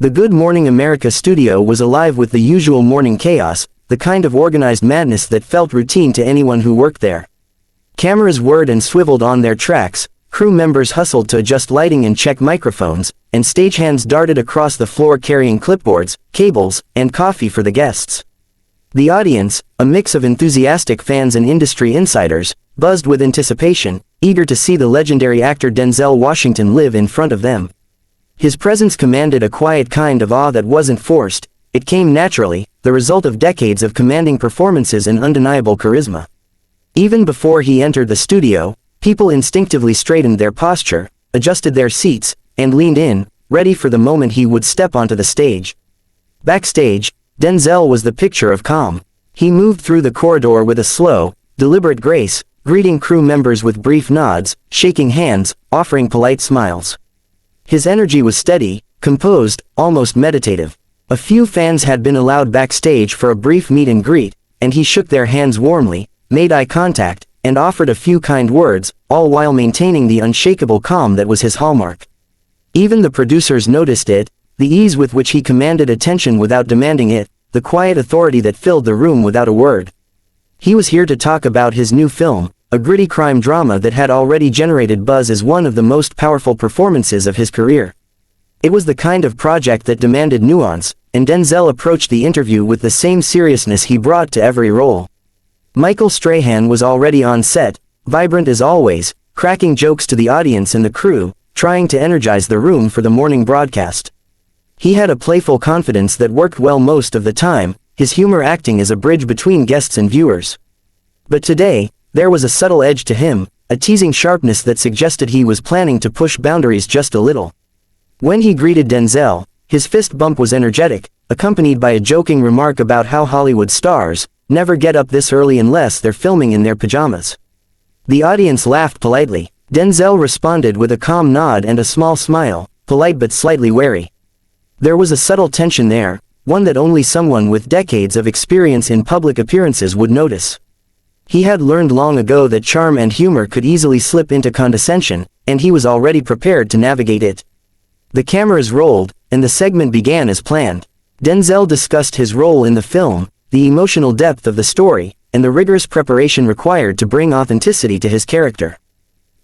The Good Morning America studio was alive with the usual morning chaos, the kind of organized madness that felt routine to anyone who worked there. Cameras whirred and swiveled on their tracks, crew members hustled to adjust lighting and check microphones, and stagehands darted across the floor carrying clipboards, cables, and coffee for the guests. The audience, a mix of enthusiastic fans and industry insiders, buzzed with anticipation, eager to see the legendary actor Denzel Washington live in front of them. His presence commanded a quiet kind of awe that wasn't forced, it came naturally, the result of decades of commanding performances and undeniable charisma. Even before he entered the studio, people instinctively straightened their posture, adjusted their seats, and leaned in, ready for the moment he would step onto the stage. Backstage, Denzel was the picture of calm. He moved through the corridor with a slow, deliberate grace, greeting crew members with brief nods, shaking hands, offering polite smiles. His energy was steady, composed, almost meditative. A few fans had been allowed backstage for a brief meet and greet, and he shook their hands warmly, made eye contact, and offered a few kind words, all while maintaining the unshakable calm that was his hallmark. Even the producers noticed it, the ease with which he commanded attention without demanding it, the quiet authority that filled the room without a word. He was here to talk about his new film, a gritty crime drama that had already generated buzz as one of the most powerful performances of his career. It was the kind of project that demanded nuance, and Denzel approached the interview with the same seriousness he brought to every role. Michael Strahan was already on set, vibrant as always, cracking jokes to the audience and the crew, trying to energize the room for the morning broadcast. He had a playful confidence that worked well most of the time, his humor acting as a bridge between guests and viewers. But today, there was a subtle edge to him, a teasing sharpness that suggested he was planning to push boundaries just a little. When he greeted Denzel, his fist bump was energetic, accompanied by a joking remark about how Hollywood stars never get up this early unless they're filming in their pajamas. The audience laughed politely. Denzel responded with a calm nod and a small smile, polite but slightly wary. There was a subtle tension there, one that only someone with decades of experience in public appearances would notice. He had learned long ago that charm and humor could easily slip into condescension, and he was already prepared to navigate it. The cameras rolled, and the segment began as planned. Denzel discussed his role in the film, the emotional depth of the story, and the rigorous preparation required to bring authenticity to his character.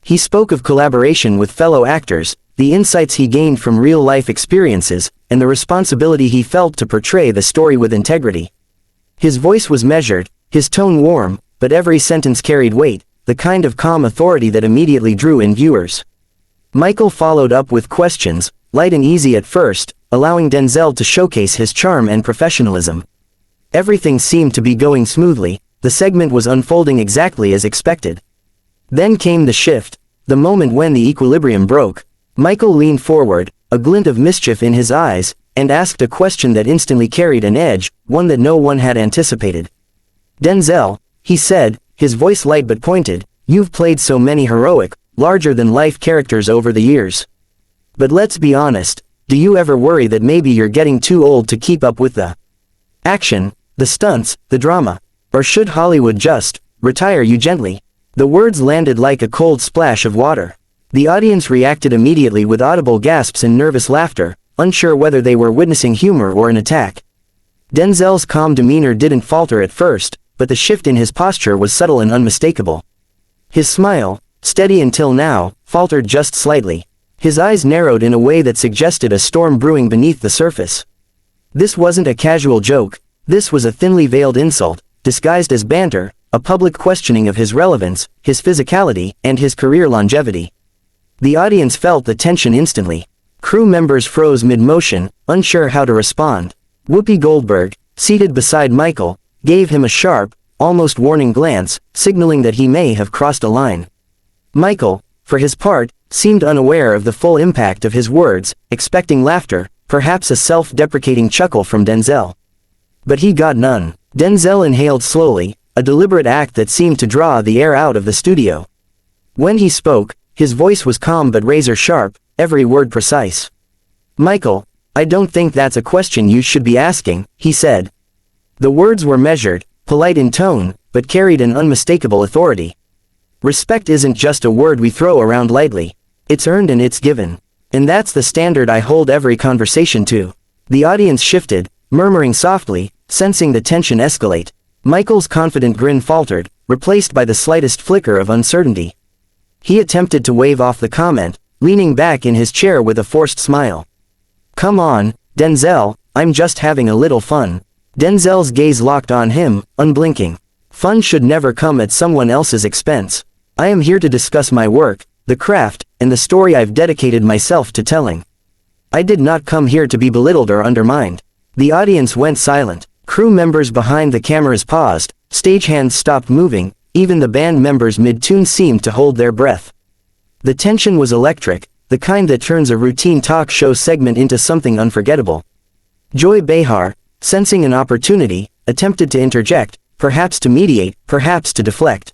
He spoke of collaboration with fellow actors, the insights he gained from real-life experiences, and the responsibility he felt to portray the story with integrity. His voice was measured, his tone warm, but every sentence carried weight, the kind of calm authority that immediately drew in viewers. Michael followed up with questions, light and easy at first, allowing Denzel to showcase his charm and professionalism. Everything seemed to be going smoothly, the segment was unfolding exactly as expected. Then came the shift, the moment when the equilibrium broke. Michael leaned forward, a glint of mischief in his eyes, and asked a question that instantly carried an edge, one that no one had anticipated. "Denzel," he said, his voice light but pointed, "you've played so many heroic, larger-than-life characters over the years. But let's be honest, do you ever worry that maybe you're getting too old to keep up with the action, the stunts, the drama? Or should Hollywood just retire you gently?" The words landed like a cold splash of water. The audience reacted immediately with audible gasps and nervous laughter, unsure whether they were witnessing humor or an attack. Denzel's calm demeanor didn't falter at first, but the shift in his posture was subtle and unmistakable. His smile, steady until now, faltered just slightly. His eyes narrowed in a way that suggested a storm brewing beneath the surface. This wasn't a casual joke, this was a thinly veiled insult, disguised as banter, a public questioning of his relevance, his physicality, and his career longevity. The audience felt the tension instantly. Crew members froze mid-motion, unsure how to respond. Whoopi Goldberg, seated beside Michael, gave him a sharp, almost warning glance, signaling that he may have crossed a line. Michael, for his part, seemed unaware of the full impact of his words, expecting laughter, perhaps a self-deprecating chuckle from Denzel. But he got none. Denzel inhaled slowly, a deliberate act that seemed to draw the air out of the studio. When he spoke, his voice was calm but razor-sharp, every word precise. "Michael, I don't think that's a question you should be asking," he said. The words were measured, polite in tone, but carried an unmistakable authority. "Respect isn't just a word we throw around lightly. It's earned and it's given. And that's the standard I hold every conversation to." The audience shifted, murmuring softly, sensing the tension escalate. Michael's confident grin faltered, replaced by the slightest flicker of uncertainty. He attempted to wave off the comment, leaning back in his chair with a forced smile. "Come on, Denzel, I'm just having a little fun." Denzel's gaze locked on him, unblinking. "Fun should never come at someone else's expense. I am here to discuss my work, the craft, and the story I've dedicated myself to telling. I did not come here to be belittled or undermined." The audience went silent. Crew members behind the cameras paused, stagehands stopped moving, even the band members mid-tune seemed to hold their breath. The tension was electric, the kind that turns a routine talk show segment into something unforgettable. Joy Behar, sensing an opportunity, attempted to interject, perhaps to mediate, perhaps to deflect.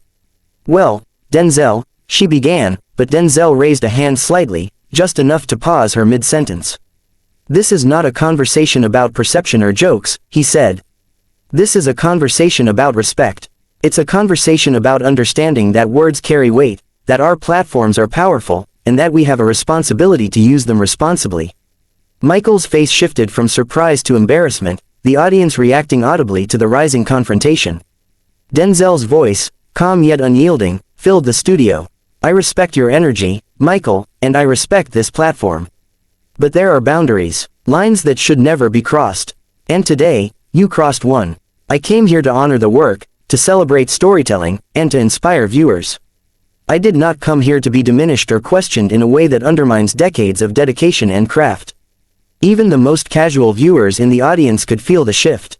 "Well, Denzel," she began, but Denzel raised a hand slightly, just enough to pause her mid-sentence. "This is not a conversation about perception or jokes," he said. "This is a conversation about respect. It's a conversation about understanding that words carry weight, that our platforms are powerful, and that we have a responsibility to use them responsibly." Michael's face shifted from surprise to embarrassment, the audience reacting audibly to the rising confrontation. Denzel's voice, calm yet unyielding, filled the studio. "I respect your energy, Michael, and I respect this platform. But there are boundaries, lines that should never be crossed. And today, you crossed one. I came here to honor the work, to celebrate storytelling, and to inspire viewers. I did not come here to be diminished or questioned in a way that undermines decades of dedication and craft." Even the most casual viewers in the audience could feel the shift.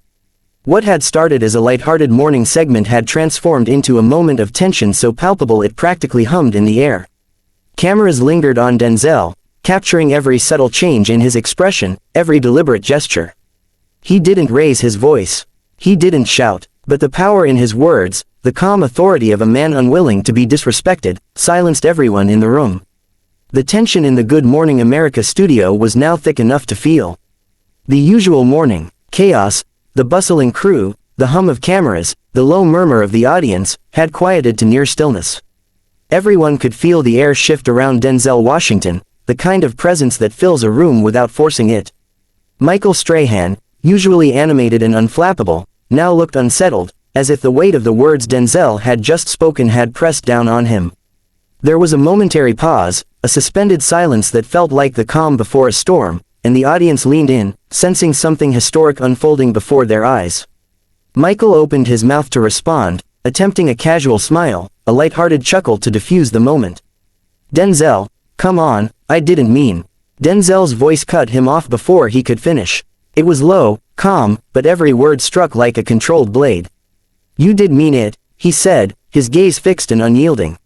What had started as a lighthearted morning segment had transformed into a moment of tension so palpable it practically hummed in the air. Cameras lingered on Denzel, capturing every subtle change in his expression, every deliberate gesture. He didn't raise his voice. He didn't shout, but the power in his words, the calm authority of a man unwilling to be disrespected, silenced everyone in the room. The tension in the Good Morning America studio was now thick enough to feel. The usual morning chaos, the bustling crew, the hum of cameras, the low murmur of the audience, had quieted to near stillness. Everyone could feel the air shift around Denzel Washington, the kind of presence that fills a room without forcing it. Michael Strahan, usually animated and unflappable, now looked unsettled, as if the weight of the words Denzel had just spoken had pressed down on him. There was a momentary pause, a suspended silence that felt like the calm before a storm, and the audience leaned in, sensing something historic unfolding before their eyes. Michael opened his mouth to respond, attempting a casual smile, a light-hearted chuckle to diffuse the moment. "Denzel, come on, I didn't mean." Denzel's voice cut him off before he could finish. It was low, calm, but every word struck like a controlled blade. "You did mean it," he said, his gaze fixed and unyielding.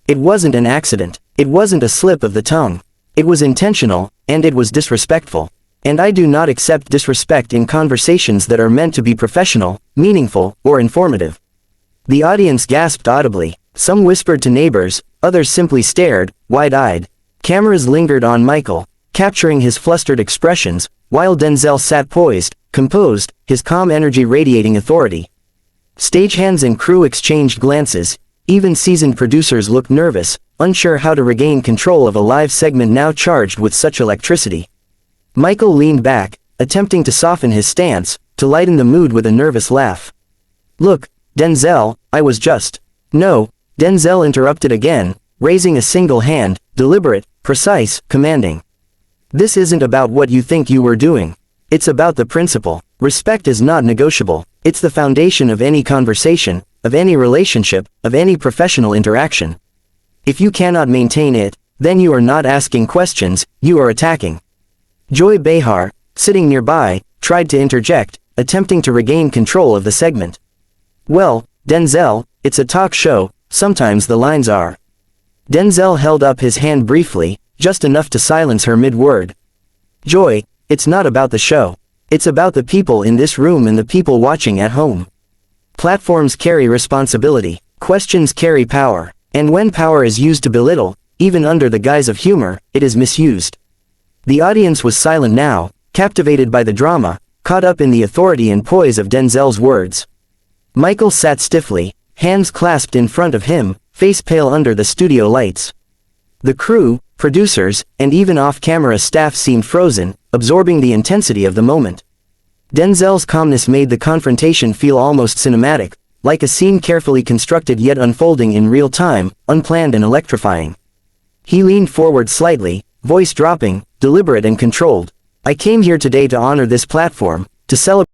"It wasn't an accident. It wasn't a slip of the tongue. It was intentional, and it was disrespectful. And I do not accept disrespect in conversations that are meant to be professional, meaningful, or informative." The audience gasped audibly. Some whispered to neighbors, others simply stared, wide-eyed. Cameras lingered on Michael, capturing his flustered expressions, while Denzel sat poised, composed, his calm energy radiating authority. Stagehands and crew exchanged glances. Even seasoned producers looked nervous, unsure how to regain control of a live segment now charged with such electricity. Michael leaned back, attempting to soften his stance, to lighten the mood with a nervous laugh. "Look, Denzel, I was just—" "No," Denzel interrupted again, raising a single hand, deliberate, precise, commanding. "This isn't about what you think you were doing. It's about the principle. Respect is not negotiable. It's the foundation of any conversation, of any relationship, of any professional interaction. If you cannot maintain it, then you are not asking questions, you are attacking." Joy Behar, sitting nearby, tried to interject, attempting to regain control of the segment. "Well, Denzel, it's a talk show, sometimes the lines are." Denzel held up his hand briefly, just enough to silence her mid-word. "Joy, it's not about the show. It's about the people in this room and the people watching at home. Platforms carry responsibility, questions carry power, and when power is used to belittle, even under the guise of humor, it is misused." The audience was silent now, captivated by the drama, caught up in the authority and poise of Denzel's words. Michael sat stiffly, hands clasped in front of him, face pale under the studio lights. The crew, producers, and even off-camera staff seemed frozen, absorbing the intensity of the moment. Denzel's calmness made the confrontation feel almost cinematic, like a scene carefully constructed yet unfolding in real time, unplanned and electrifying. He leaned forward slightly, voice dropping, deliberate and controlled. "I came here today to honor this platform, to celebrate